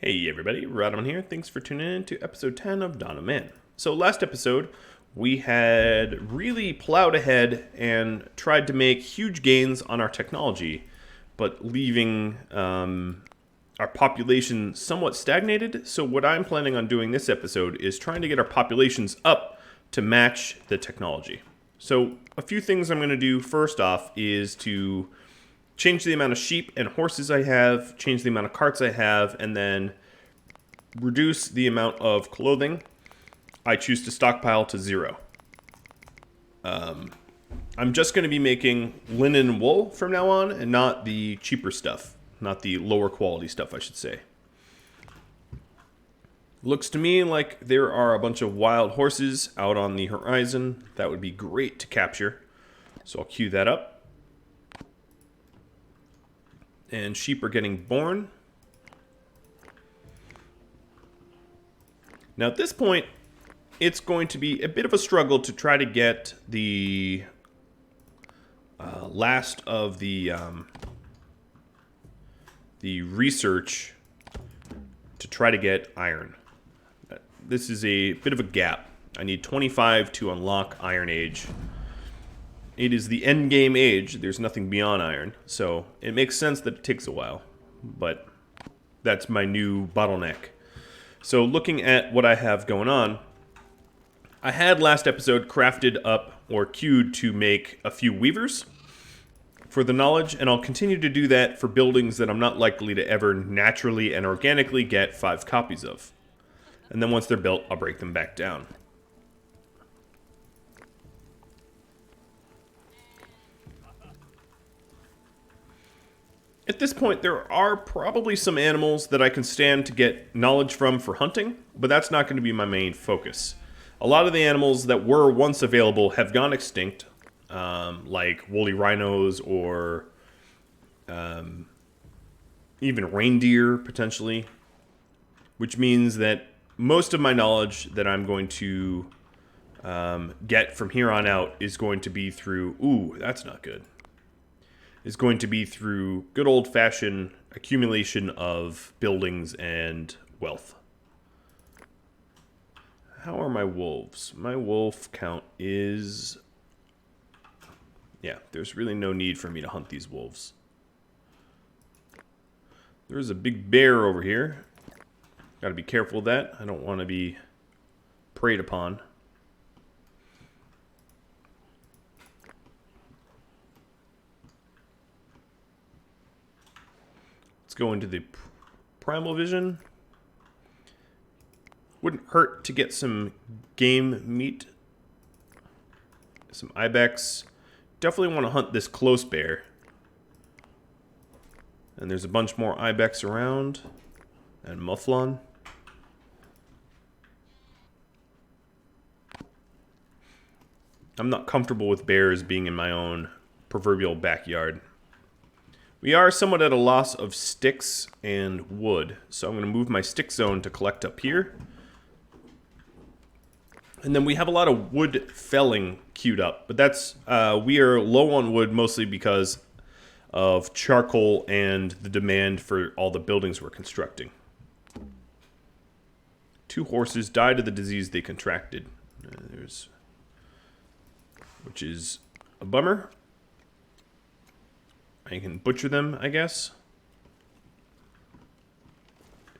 Hey everybody, Rhadamant here. Thanks for tuning in to episode 10 of Rhadamant. So last episode, we had really plowed ahead and tried to make huge gains on our technology, but leaving our population somewhat stagnated. So what I'm planning on doing this episode is trying to get our populations up to match the technology. So a few things I'm going to do first off is to change the amount of sheep and horses I have, change the amount of carts I have, and then reduce the amount of clothing I choose to stockpile to 0. I'm just going to be making linen and wool from now on, and not the cheaper stuff, not the lower quality stuff, I should say. Looks to me like there are a bunch of wild horses out on the horizon. That would be great to capture. So I'll queue that up. And sheep are getting born. Now at this point, it's going to be a bit of a struggle to try to get the last of the research to try to get iron. This is a bit of a gap. I need 25 to unlock Iron Age. It is the end game age. There's nothing beyond iron, so it makes sense that it takes a while, but that's my new bottleneck. So looking at what I have going on, I had last episode crafted up or queued to make a few weavers for the knowledge, and I'll continue to do that for buildings that I'm not likely to ever naturally and organically get 5 copies of. And then once they're built, I'll break them back down. At this point, there are probably some animals that I can stand to get knowledge from for hunting, but that's not going to be my main focus. A lot of the animals that were once available have gone extinct, like woolly rhinos or even reindeer, potentially, which means that most of my knowledge that I'm going to get from here on out is going to be through... Ooh, that's not good. Is going to be through good old-fashioned accumulation of buildings and wealth. How are my wolves? My wolf count is... Yeah, there's really no need for me to hunt these wolves. There's a big bear over here. Gotta be careful of that. I don't want to be preyed upon. Go into the primal vision. Wouldn't hurt to get some game meat. Some ibex. Definitely want to hunt this close bear. And there's a bunch more ibex around. And mufflon. I'm not comfortable with bears being in my own proverbial backyard. We are somewhat at a loss of sticks and wood, so I'm going to move my stick zone to collect up here. And then we have a lot of wood felling queued up, but that's we are low on wood mostly because of charcoal and the demand for all the buildings we're constructing. 2 horses died of the disease they contracted, which is a bummer. I can butcher them, I guess.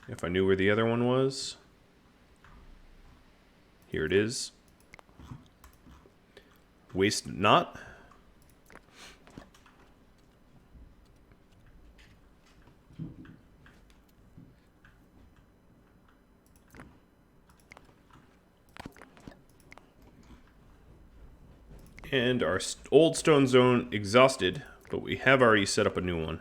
If I knew where the other one was. Here it is. Waste not. And our old stone zone exhausted. But we have already set up a new one.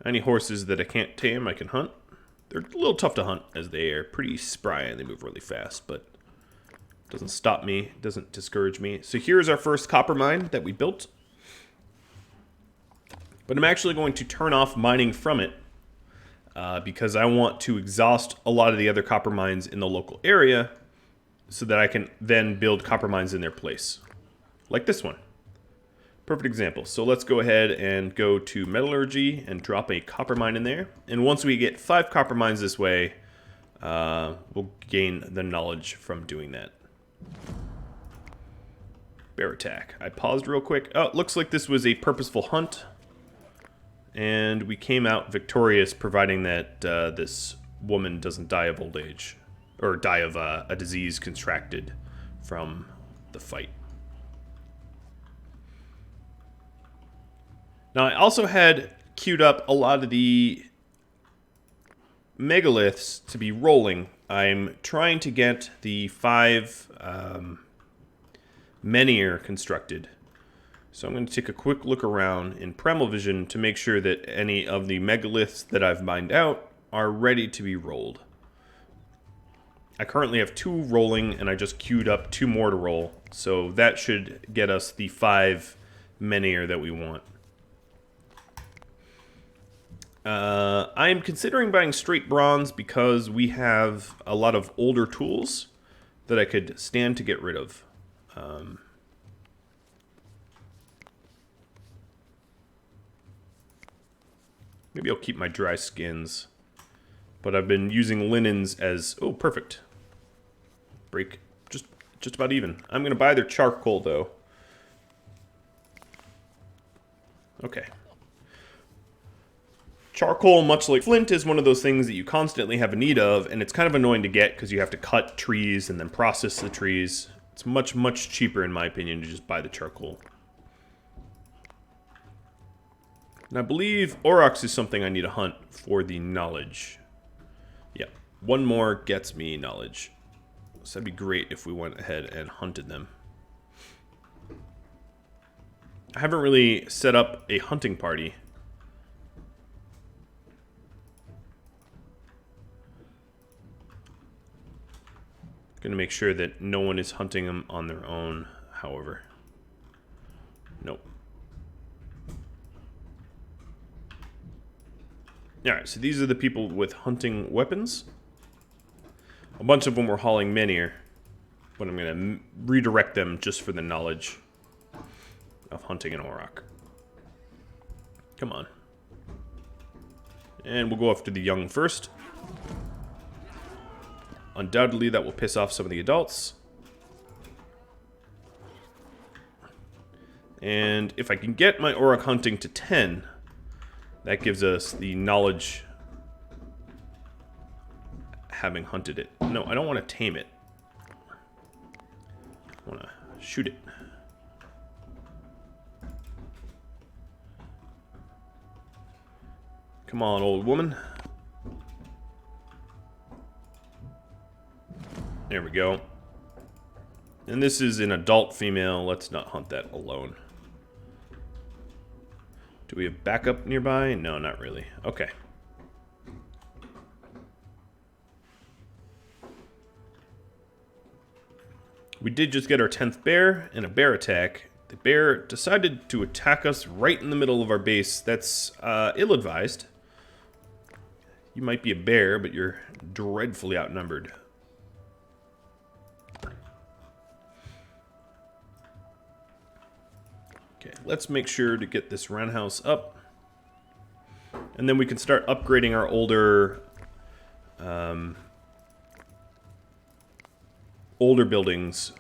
Any horses that I can't tame, I can hunt. They're a little tough to hunt, as they are pretty spry and they move really fast, but it doesn't stop me, it doesn't discourage me. So here's our first copper mine that we built. But I'm actually going to turn off mining from it because I want to exhaust a lot of the other copper mines in the local area so that I can then build copper mines in their place. Like this one. Perfect example. So let's go ahead and go to metallurgy and drop a copper mine in there. And once we get 5 copper mines this way, we'll gain the knowledge from doing that. Bear attack. I paused real quick. Oh, it looks like this was a purposeful hunt. And we came out victorious, providing that this woman doesn't die of old age. Or die of a disease contracted from the fight. Now, I also had queued up a lot of the megaliths to be rolling. I'm trying to get the 5 menhir constructed. So I'm going to take a quick look around in Primal Vision to make sure that any of the megaliths that I've mined out are ready to be rolled. I currently have 2 rolling, and I just queued up 2 more to roll. So that should get us the 5 menhir that we want. I'm considering buying straight bronze because we have a lot of older tools that I could stand to get rid of. Maybe I'll keep my dry skins, but I've been using linens as... Oh, perfect. Break just about even. I'm going to buy their charcoal, though. Okay. Charcoal, much like flint, is one of those things that you constantly have a need of, and it's kind of annoying to get because you have to cut trees and then process the trees. It's much, much cheaper, in my opinion, to just buy the charcoal. And I believe Aurochs is something I need to hunt for the knowledge. Yeah, 1 more gets me knowledge. So that'd be great if we went ahead and hunted them. I haven't really set up a hunting party. Going to make sure that no one is hunting them on their own, however. Nope. Alright, so these are the people with hunting weapons. A bunch of them were hauling menhir, but I'm going to redirect them just for the knowledge of hunting an auroch. Come on. And we'll go after the young first. Undoubtedly, that will piss off some of the adults. And if I can get my auroch hunting to 10, that gives us the knowledge having hunted it. No, I don't want to tame it. I want to shoot it. Come on, old woman. There we go. And this is an adult female. Let's not hunt that alone. Do we have backup nearby? No, not really. Okay. We did just get our 10th bear and a bear attack. The bear decided to attack us right in the middle of our base. That's ill-advised. You might be a bear, but you're dreadfully outnumbered. Okay, let's make sure to get this roundhouse up. And then we can start upgrading our older buildings.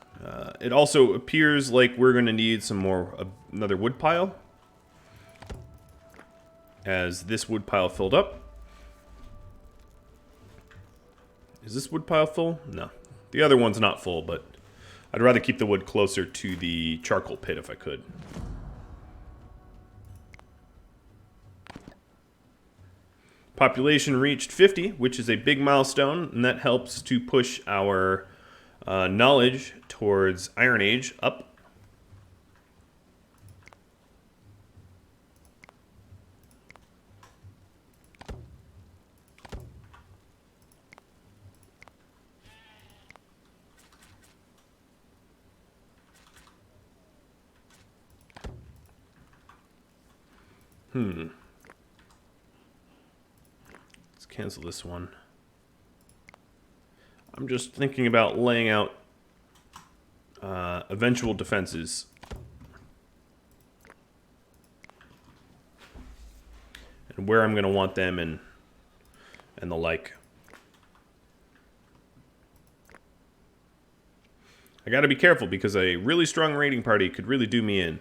It also appears like we're going to need some more, another wood pile. As this wood pile filled up. Is this wood pile full? No. The other one's not full, but I'd rather keep the wood closer to the charcoal pit if I could. Population reached 50, which is a big milestone, and that helps to push our knowledge towards Iron Age up. Let's cancel this one. I'm just thinking about laying out eventual defenses. and where I'm going to want them and the like. I got to be careful because a really strong raiding party could really do me in.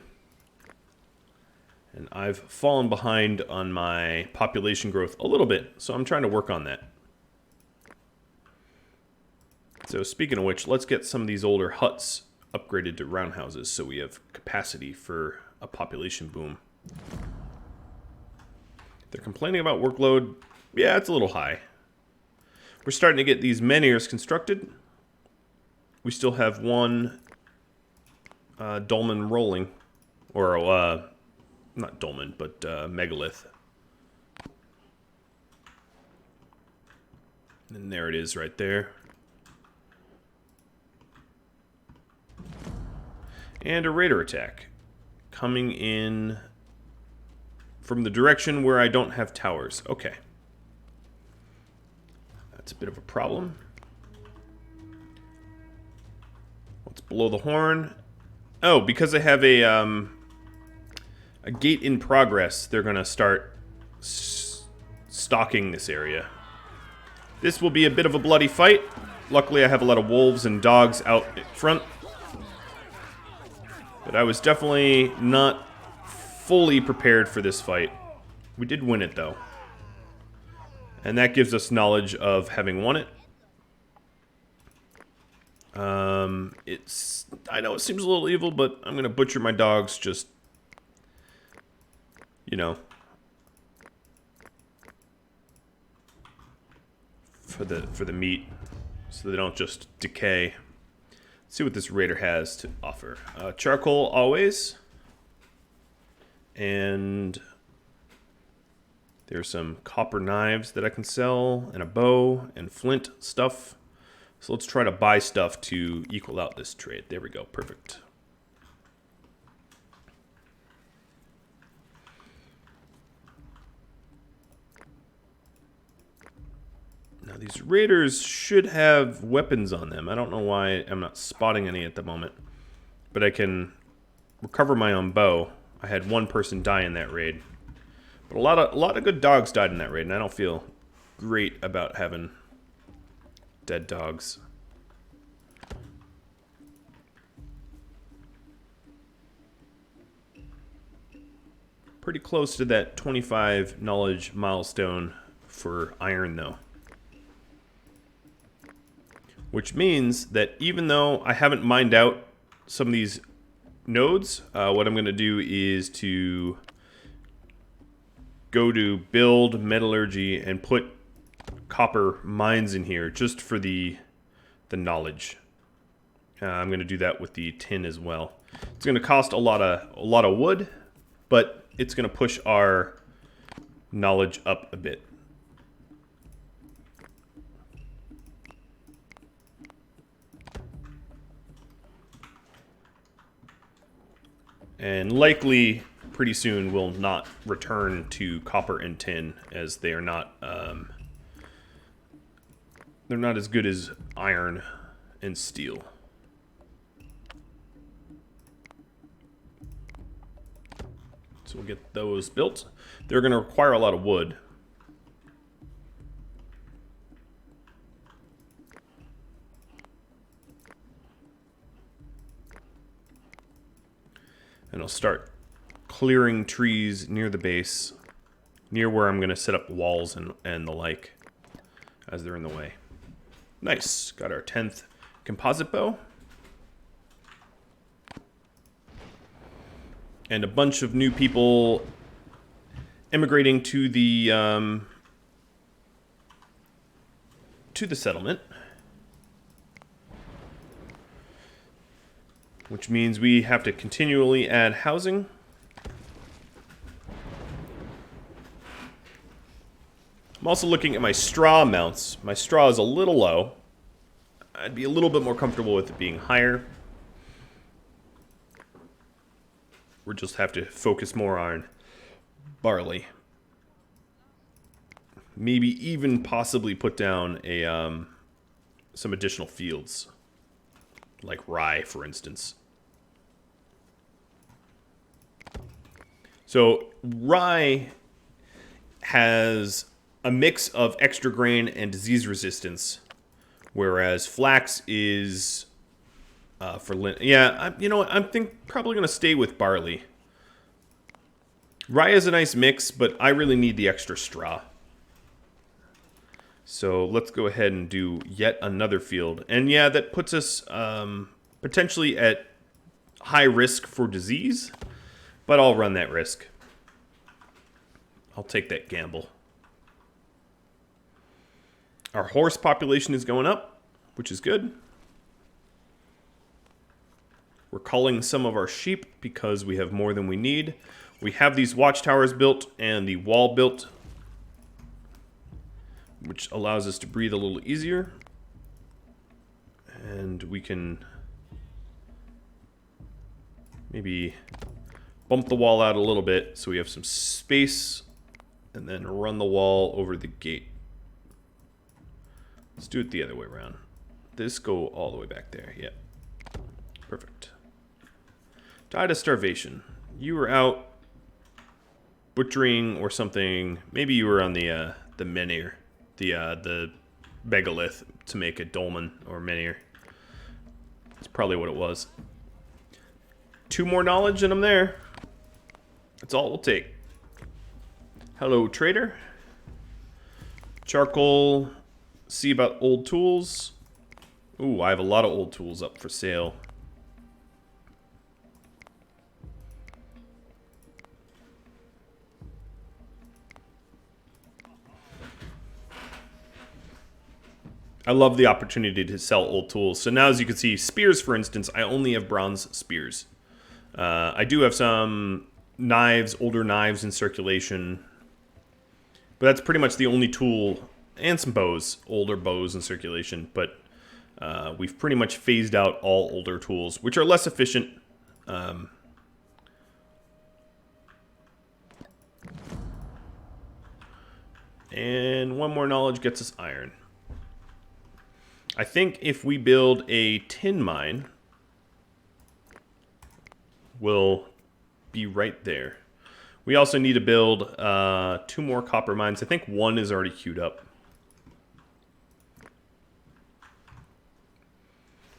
And I've fallen behind on my population growth a little bit, so I'm trying to work on that. So speaking of which, let's get some of these older huts upgraded to roundhouses so we have capacity for a population boom. They're complaining about workload. Yeah, it's a little high. We're starting to get these menhirs constructed. We still have one dolmen rolling. Or, not dolmen, but megalith. And there it is right there. And a raider attack. Coming in from the direction where I don't have towers. Okay. That's a bit of a problem. Let's blow the horn. Oh, because I have a gate in progress, they're going to start stalking this area. This will be a bit of a bloody fight. Luckily, I have a lot of wolves and dogs out front. But I was definitely not fully prepared for this fight. We did win it, though. And that gives us knowledge of having won it. I know it seems a little evil, but I'm going to butcher my dogs just, you know, for the meat, so they don't just decay. Let's see what this raider has to offer. Charcoal always. And there's some copper knives that I can sell, and a bow, and flint stuff. So let's try to buy stuff to equal out this trade. There we go, perfect. Now these raiders should have weapons on them. I don't know why I'm not spotting any at the moment. But I can recover my own bow. I had one person die in that raid. But a lot of good dogs died in that raid, and I don't feel great about having dead dogs. Pretty close to that 25 knowledge milestone for iron, though. Which means that even though I haven't mined out some of these nodes, what I'm going to do is to go to build metallurgy and put copper mines in here just for the knowledge. I'm going to do that with the tin as well. It's going to cost a lot of wood, but it's going to push our knowledge up a bit. And likely, pretty soon, will not return to copper and tin, as they are not they're not as good as iron and steel. So we'll get those built. They're going to require a lot of wood. And I'll start clearing trees near the base, near where I'm going to set up walls and the like, as they're in the way. Nice. Got our 10th composite bow. And a bunch of new people immigrating to the settlement. Which means we have to continually add housing. I'm also looking at my straw amounts. My straw is a little low. I'd be a little bit more comfortable with it being higher. We just have to focus more on barley. Maybe even possibly put down a some additional fields. Like rye, for instance. So rye has a mix of extra grain and disease resistance, whereas flax is for lint. Yeah, you know what? I'm probably going to stay with barley. Rye is a nice mix, but I really need the extra straw. So let's go ahead and do yet another field. And yeah, that puts us potentially at high risk for disease, but I'll run that risk. I'll take that gamble. Our horse population is going up, which is good. We're culling some of our sheep because we have more than we need. We have these watchtowers built and the wall built, which allows us to breathe a little easier. And we can maybe bump the wall out a little bit so we have some space, and then run the wall over the gate. Let's do it the other way around. This go all the way back there. Yep. Perfect. Died of starvation. You were out butchering or something. Maybe you were on the menhir, the Megalith to make a dolmen or menhir. That's probably what it was. 2 more knowledge and I'm there. That's all it will take. Hello, trader. Charcoal. See about old tools. Ooh, I have a lot of old tools up for sale. I love the opportunity to sell old tools. So now, as you can see, spears, for instance, I only have bronze spears. I do have some knives, older knives in circulation. But that's pretty much the only tool, and some bows, older bows in circulation. But we've pretty much phased out all older tools, which are less efficient. And 1 more knowledge gets us iron. I think if we build a tin mine, we'll be right there. We also need to build 2 more copper mines. I think 1 is already queued up.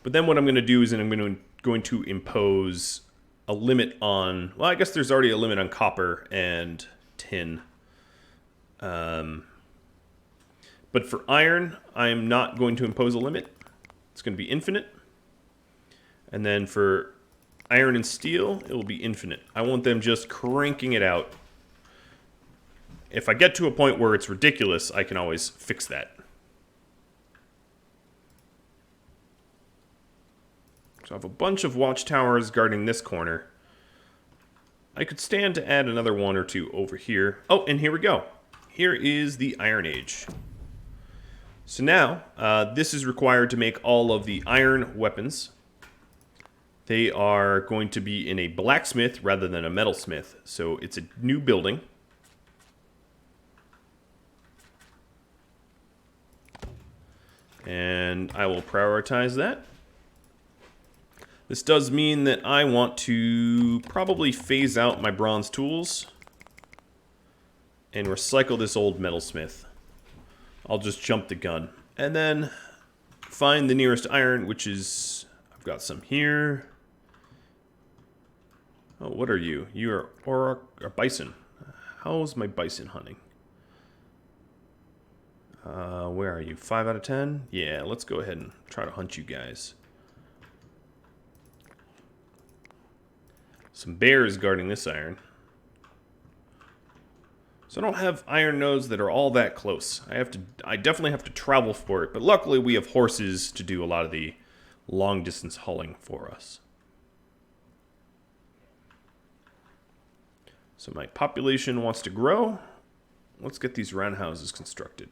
But then what I'm going to do is I'm going to impose a limit on... Well, I guess there's already a limit on copper and tin. But for iron, I'm not going to impose a limit. It's going to be infinite. And then for iron and steel, it will be infinite. I want them just cranking it out. If I get to a point where it's ridiculous, I can always fix that. So I have a bunch of watchtowers guarding this corner. I could stand to add another 1 or 2 over here. Oh, and here we go. Here is the Iron Age. So now, this is required to make all of the iron weapons. They are going to be in a blacksmith rather than a metalsmith. So it's a new building. And I will prioritize that. This does mean that I want to probably phase out my bronze tools and recycle this old metalsmith. I'll just jump the gun. And then find the nearest iron, which is... I've got some here. Oh, what are you? You are Auroch, or bison. How's my bison hunting? Where are you? 5 out of 10? Yeah, let's go ahead and try to hunt you guys. Some bears guarding this iron. So I don't have iron nodes that are all that close. I definitely have to travel for it, but luckily we have horses to do a lot of the long distance hauling for us. So my population wants to grow. Let's get these roundhouses constructed.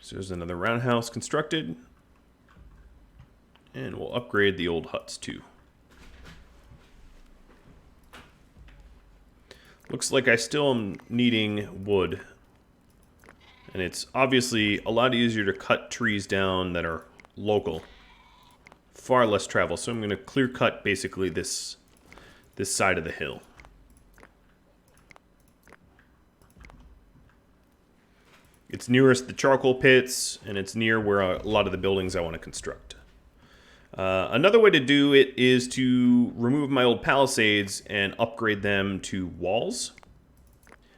So there's another roundhouse constructed. And we'll upgrade the old huts too. Looks like I still am needing wood. And it's obviously a lot easier to cut trees down that are local. Far less travel. So I'm going to clear cut basically this side of the hill. It's nearest the charcoal pits, and it's near where a lot of the buildings I want to construct. Another way to do it is to remove my old palisades and upgrade them to walls.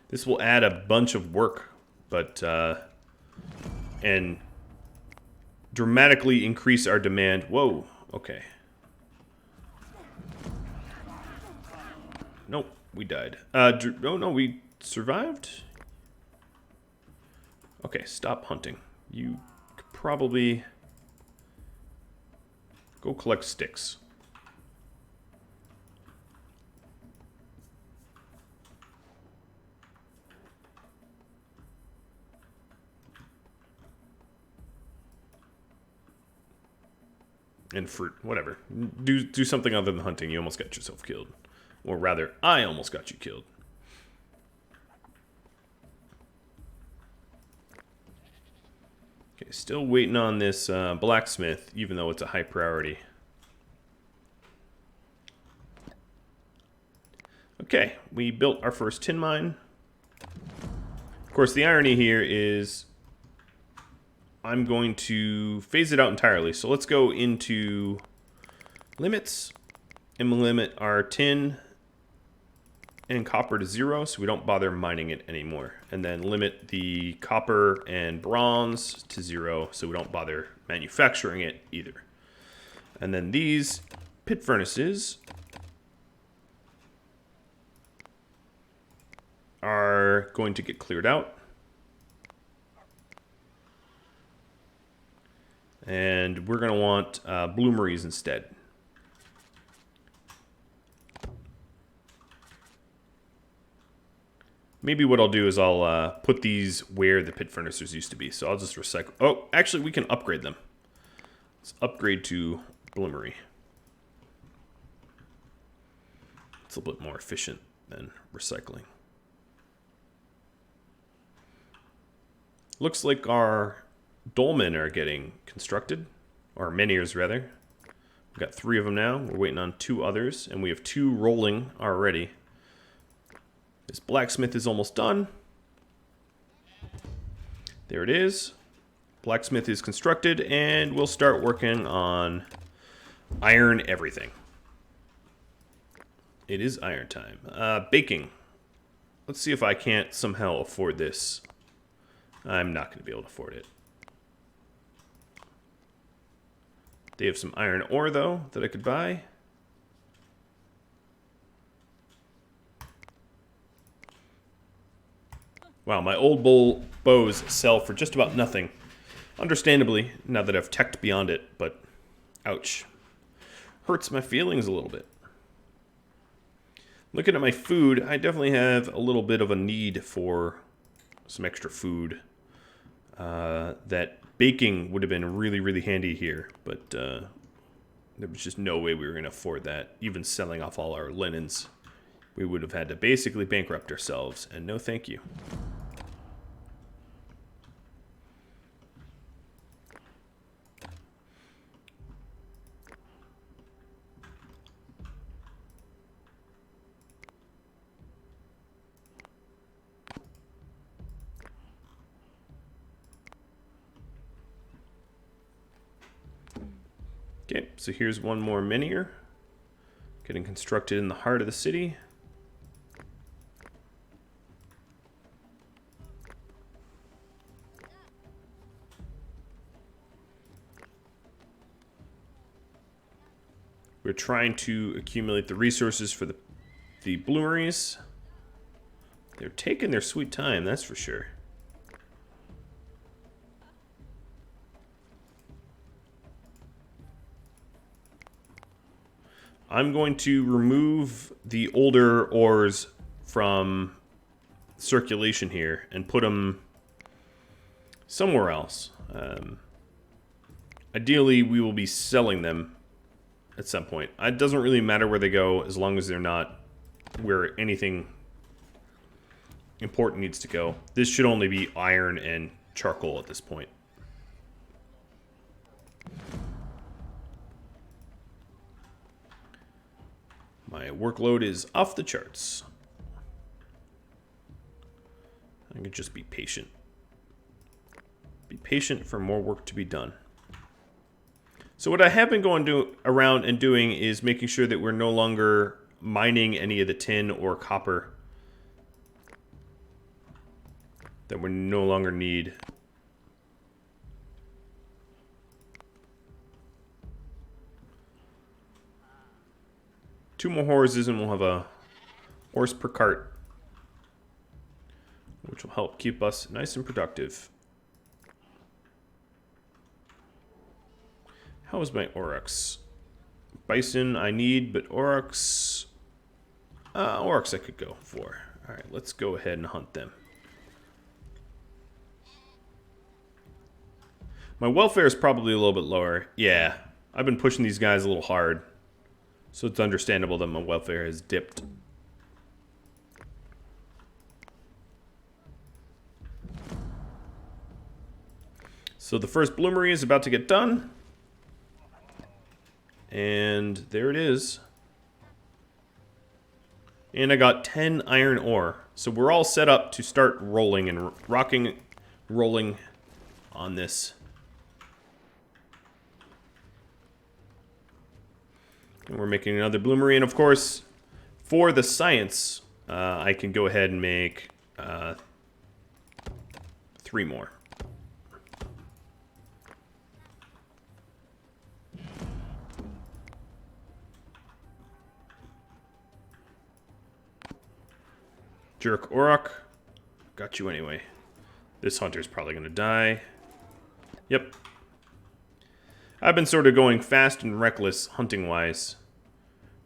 This will add a bunch of work, but and dramatically increase our demand. Whoa, okay. Nope, we died. Oh no, we survived? Okay, stop hunting. You could probably go collect sticks. And fruit, whatever. Do something other than hunting. You almost got yourself killed. Or rather, I almost got you killed. Okay, still waiting on this blacksmith, even though it's a high priority. Okay, we built our first tin mine. Of course, the irony here is I'm going to phase it out entirely. So let's go into limits and we'll limit our tin and copper to 0 so we don't bother mining it anymore. And then limit the copper and bronze to 0 so we don't bother manufacturing it either. And then these pit furnaces are going to get cleared out. And we're going to want bloomeries instead. Maybe what I'll do is I'll put these where the pit furnaces used to be. So I'll just recycle. Oh, actually, we can upgrade them. Let's upgrade to bloomery. It's a little bit more efficient than recycling. Looks like our dolmen are getting constructed. Or menhirs, rather. We've got 3 of them now. We're waiting on 2 others. And we have 2 rolling already. This blacksmith is almost done. There it is. Blacksmith is constructed, and we'll start working on iron everything. It is iron time. Baking. Let's see if I can't somehow afford this. I'm not going to be able to afford it. They have some iron ore, though, that I could buy. Wow, my old bows sell for just about nothing. Understandably, now that I've teched beyond it, but ouch. Hurts my feelings a little bit. Looking at my food, I definitely have a little bit of a need for some extra food. That baking would have been really, really handy here, but there was just no way we were going to afford that. Even selling off all our linens, we would have had to basically bankrupt ourselves, and no thank you. Okay, so here's one more menhir. Getting constructed in the heart of the city. We're trying to accumulate the resources for the bloomeries. They're taking their sweet time, that's for sure. I'm going to remove the older ores from circulation here and put them somewhere else. Ideally, we will be selling them at some point. It doesn't really matter where they go as long as they're not where anything important needs to go. This should only be iron and charcoal at this point. My workload is off the charts. I can just be patient. Be patient for more work to be done. So what I have been going around and doing is making sure that we're no longer mining any of the tin or copper that we no longer need. Two more horses and we'll have a horse per cart, which will help keep us nice and productive. How is my Oryx? Bison I need, but Oryx... Oryx I could go for. Alright, let's go ahead and hunt them. My welfare is probably a little bit lower. Yeah, I've been pushing these guys a little hard. So it's understandable that my welfare has dipped. So the first bloomery is about to get done. And there it is. And I got 10 iron ore. So we're all set up to start rolling and rolling on this. And we're making another bloomery. And of course, for the science, I can go ahead and make 3 more. Jerk Auroch. Got you anyway. This hunter's probably going to die. Yep. I've been sort of going fast and reckless hunting-wise.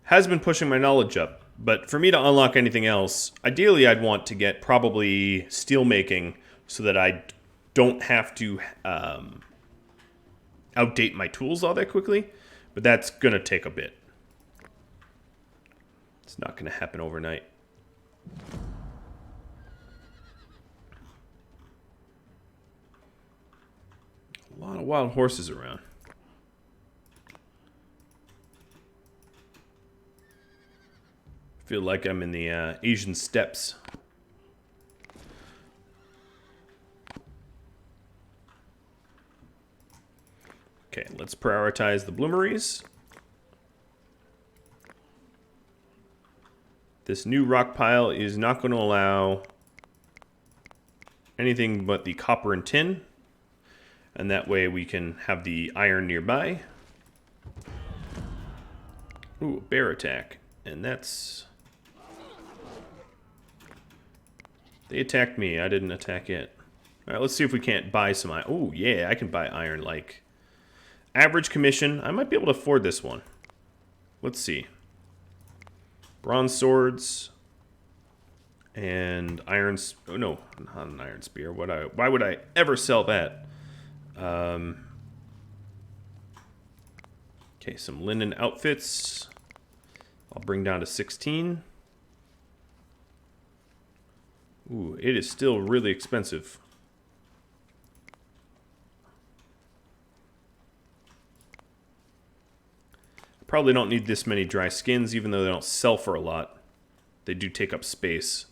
Has been pushing my knowledge up. But for me to unlock anything else, ideally I'd want to get probably steel making so that I don't have to outdate my tools all that quickly. But that's going to take a bit. It's not going to happen overnight. A lot of wild horses around. Feel like I'm in the Asian steppes. Okay, let's prioritize the bloomeries. This new rock pile is not going to allow anything but the copper and tin. And that way we can have the iron nearby. Ooh, bear attack. And that's... They attacked me. I didn't attack it. Alright, let's see if we can't buy some iron. Oh, yeah, I can buy iron like... Average commission. I might be able to afford this one. Let's see. Bronze swords. And iron... Oh, no, not an iron spear. Why would I ever sell that? Okay, some linen outfits. I'll bring down to 16. Ooh, it is still really expensive. I probably don't need this many dry skins, even though they don't sell for a lot. They do take up space.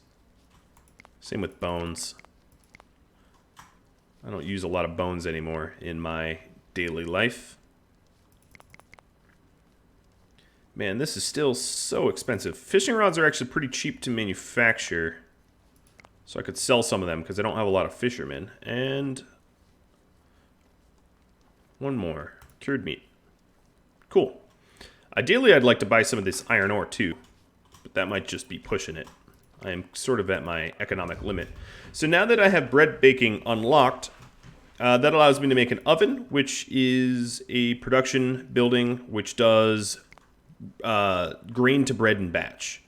Same with bones. I don't use a lot of bones anymore in my daily life. Man, this is still so expensive. Fishing rods are actually pretty cheap to manufacture. So I could sell some of them because I don't have a lot of fishermen. And one more. Cured meat. Cool. Ideally, I'd like to buy some of this iron ore too. But that might just be pushing it. I am sort of at my economic limit. So now that I have bread baking unlocked, that allows me to make an oven, which is a production building which does grain to bread in batch.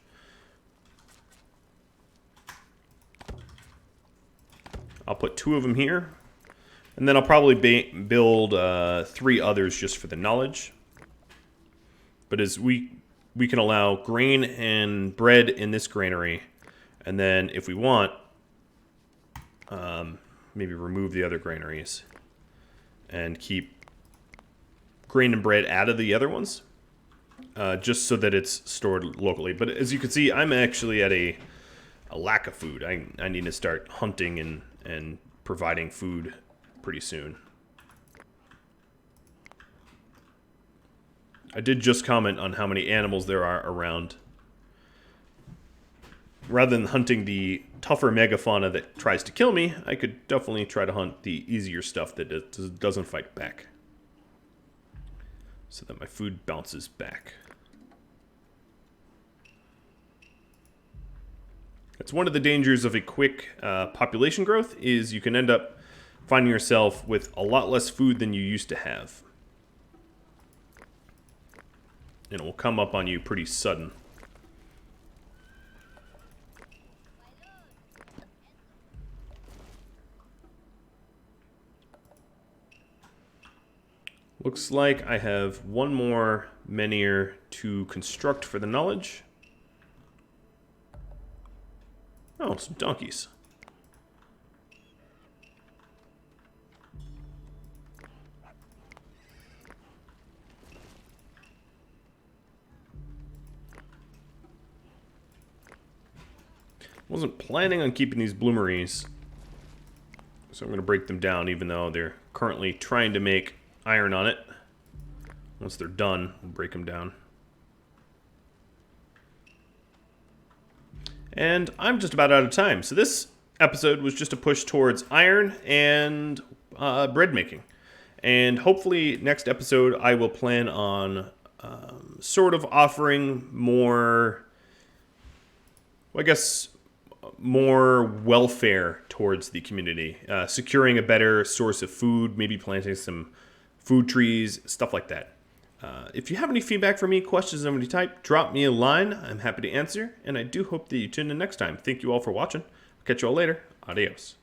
I'll put 2 of them here. And then I'll probably build 3 others just for the knowledge. But as we can allow grain and bread in this granary. And then if we want, maybe remove the other granaries. And keep grain and bread out of the other ones. just so that it's stored locally. But as you can see, I'm actually at a lack of food. I need to start hunting and providing food pretty soon. I did just comment on how many animals there are around. Rather than hunting the tougher megafauna that tries to kill me, I could definitely try to hunt the easier stuff that doesn't fight back. So that my food bounces back. That's one of the dangers of a quick population growth, is you can end up finding yourself with a lot less food than you used to have. And it will come up on you pretty sudden. Looks like I have one more menhir to construct for the knowledge. Oh, some donkeys. Wasn't planning on keeping these bloomeries, so I'm going to break them down, even though they're currently trying to make iron on it. Once they're done, we'll break them down. And I'm just about out of time. So this episode was just a push towards iron and bread making. And hopefully next episode I will plan on sort of offering more, well, I guess, more welfare towards the community. Securing a better source of food, maybe planting some food trees, stuff like that. If you have any feedback for me, questions of any type, drop me a line. I'm happy to answer, and I do hope that you tune in next time. Thank you all for watching. I'll catch you all later. Adios.